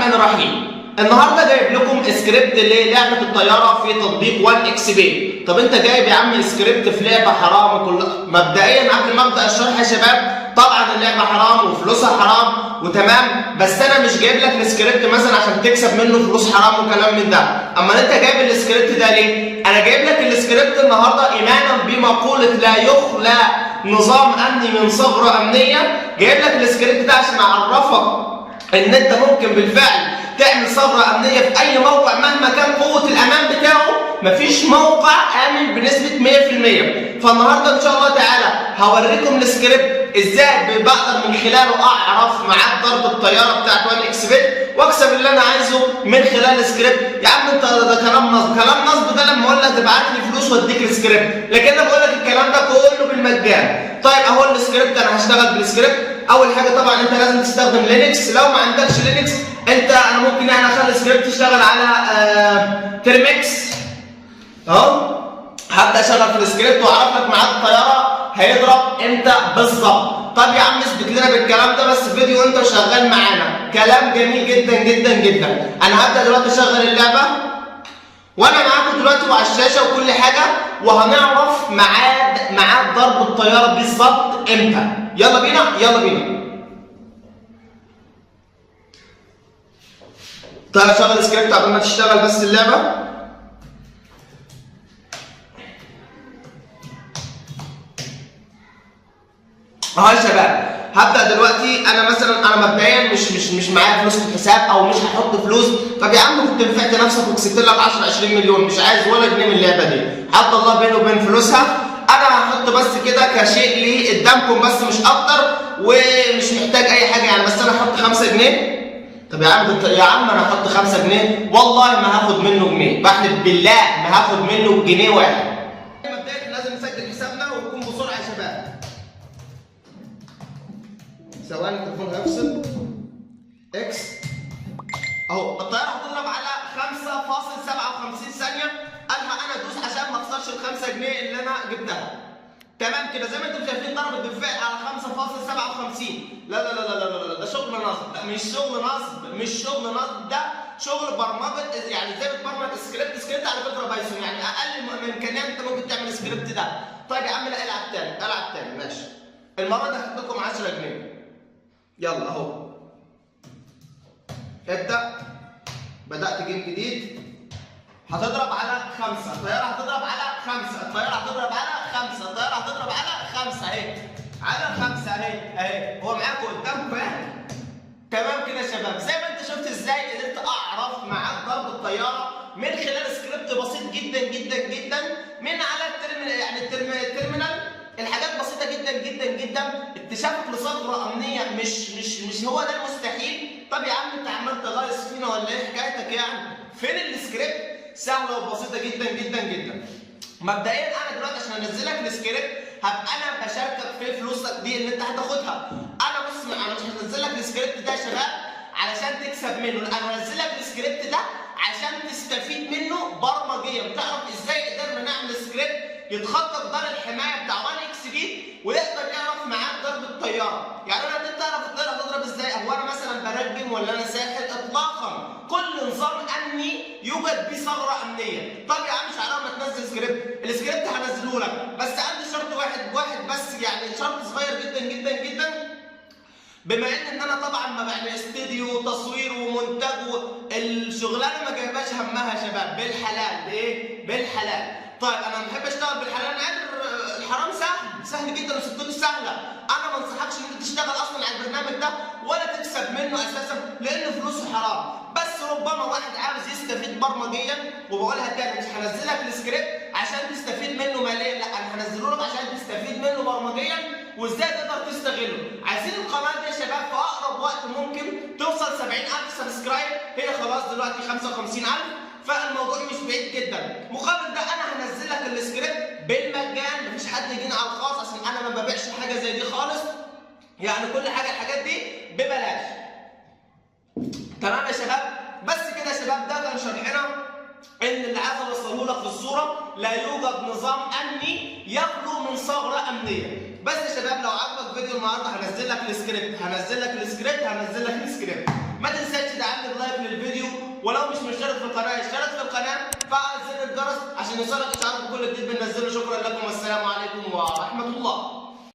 الرحمن الرحيم. النهارده جايب لكم سكريبت للعبه الطياره في تطبيق 1 اكس بي. طب انت جايب يا عم سكريبت في لعبه حرام كلها. مبدئيا قبل ما ابدا الشرح يا شباب، طبعا اللعبه حرام وفلوسها حرام وتمام، بس انا مش جايب لك السكريبت مثلا عشان تكسب منه فلوس حرام وكلام من ده. اما انت جايب السكريبت ده ليه؟ انا جايب لك السكريبت النهارده ايمانا بمقوله لا يخلى نظام امني من ثغره امنيه. جايب لك السكريبت ده عشان اعرفك ان انت ممكن بالفعل تعمل ثغره امنيه في اي موقع مهما كان قوه الامان بتاعه. مفيش موقع امن بنسبه 100%. فالنهارده ان شاء الله تعالى هوريكم السكريبت ازاي بقدر من خلاله اعرف ميعاد ضرب الطياره بتاعت 1 اكس بت واكسب اللي انا عايزه من خلال السكريبت. يا عم انت ده كلام نصب. كلام نصب ده لما اقول لك ابعت لي فلوس واديك السكريبت، لكن انا بقول لك الكلام ده كله بالمجان. طيب اهو السكريبت، انا هشتغل بالسكريبت. اول حاجه طبعا انت لازم تستخدم لينكس. لو ما عندكش لينكس انا ممكن اخلي السكريبت يشتغل على ترمكس اهو. هبدا اشغل في السكريبت واعرف لك ميعاد الطياره هيضرب امتى بالظبط. طب يا عم اثبت لنا بالكلام ده بس في فيديو وانت شغال معانا. كلام جميل جدا جدا جدا. انا هبدا دلوقتي اشغل اللعبه وانا معاكم دلوقتي وعلى الشاشه وكل حاجه، وهنعرف ميعاد ضرب الطياره بالظبط امتى. يلا بينا يلا بينا. طيب اشغل السكريبت قبل ما تشتغل بس اللعبه. اهو يا شباب هبدا دلوقتي. انا مثلا مبدئيا مش معايا فلوس في الحساب او مش هحط فلوس. طب يا عم كنت نفعت نفسك وكسبت لك 10 20 مليون. مش عايز ولا جنيه من اللعبه دي. حط الله بينه وبين فلوسها. انا هحط بس كده كشيء لي قدامكم بس مش اكتر، ومش محتاج اي حاجه يعني. بس انا هحط 5 جنيه. طب يا عم انا هحط 5 جنيه والله ما هاخد منه جنيه. بحلف بالله ما هاخد منه جنيه واحد. مبدئيا لازم نسجل حسابنا ونكون بسرعه يا شباب. ثواني التليفون هيفصل. اكس اهو الطياره هتضرب على 5.57 ثانيه. الحق انا ادوس عشان ما اخسرش ال 5 جنيه اللي انا جبتها. تمام كده زي ما انتم شايفين ضربت بالفعل على 5.57. لا لا لا لا لا ده شغل نصب. لا مش شغل نصب، مش شغل نصب، ده شغل برمجه. يعني زي بتبرمج سكريبت على فكره بايثون، يعني اقل من امكانيات انت ممكن تعمل السكريبت ده. طيب يا عم لا العب تاني ماشي. المره دي هحط لكم 10 جنيه. يلا اهو ابدا. بدات جيم جديد. هتضرب على 5. الطياره هتضرب على 5. الطياره هتضرب على 5. الطياره هتضرب على 5 اهي. على 5 اهي. هو معاكم قدامكم يعني. تمام كده يا شباب. زي ما انت شفت ازاي قدرت اعرف ميعاد ضرب الطياره من خلال سكريبت بسيط جدا جدا جدا من على الترمينال. الحاجات بسيطه جدا جدا جدا. اكتشافك لثغره امنيه مش هو ده المستحيل. طب يا عم انت عمال تغيظ فينا ولا ايه حكايتك يعني؟ فين السكريبت؟ سهله وبسيطه جدا جدا جدا. مبدئيا انا دلوقتي عشان انزلك السكريبت هبقى انا بشاركك في فلوسك دي اللي انت هتاخدها. انا بص انا مش هنزل لك السكريبت ده يا شباب علشان تكسب منه، انا هنزل لك السكريبت ده عشان تستفيد منه برمجيا. تعرف ازاي قدرنا نعمل سكريبت يتخطى جدار الحمايه بتاع 1 اكس بي ويقدر يعرف ميعاد ضرب الطياره. يعني انا قدرت اعرف الطياره هتضرب ازاي. هو انا مثلا برجم ولا انا ساحر؟ اطلاقا. كل نظام امني يوجد بيه ثغره امنيه. طب يا عم مش على ما تنزل سكريبت، السكريبت هنزله لك بس عندي شرط واحد بس، يعني شرط صغير جدا جدا جدا. بما ان انا طبعا ما بعمل استوديو وتصوير ومونتاج الشغلانه ما جايباش همها يا شباب. بالحلال. بايه؟ بالحلال. طيب انا ما بحب اشتغل بالحلال. انا عارف الحرام سهل جدا وستته سهله. انا ما انصحكش ان انت تشتغل اصلا على البرنامج ده ولا تكسب منه اساسا لان فلوسه حرام. بس ربما واحد عاوز يستفيد برمجيا، وبقولها تاني مش هنزلك السكريبت عشان تستفيد منه ماليا، لا انا هنزله لك عشان تستفيد منه برمجيا وازاي تقدر تستغله. عايزين القناه دي يا شباب في اقرب وقت ممكن توصل 70,000 سبسكرايب. هي خلاص دلوقتي 55,000، فالموضوع مش بعيد جدا. مقابل ده انا هنزل لك السكريبت بالمجان. مفيش حد يجينا على الخاص عشان انا ما ببيعش حاجه زي دي خالص. يعني كل حاجه الحاجات دي ببلاش. تمام يا شباب. بس كده يا شباب ده كان شرحنا ان اللي عايز اوصله لك في الصوره لا يوجد نظام امني يخلو من ثغره امنيه. بس يا شباب لو عجبك فيديو النهارده هنزل لك السكريبت. ما تنساش تدعمني بلايك ولو مش مشترك في القناه اشترك في القناه، فعل زر الجرس عشان يوصلك اشعار بكل جديد بننزله. شكرا لكم والسلام عليكم ورحمه الله.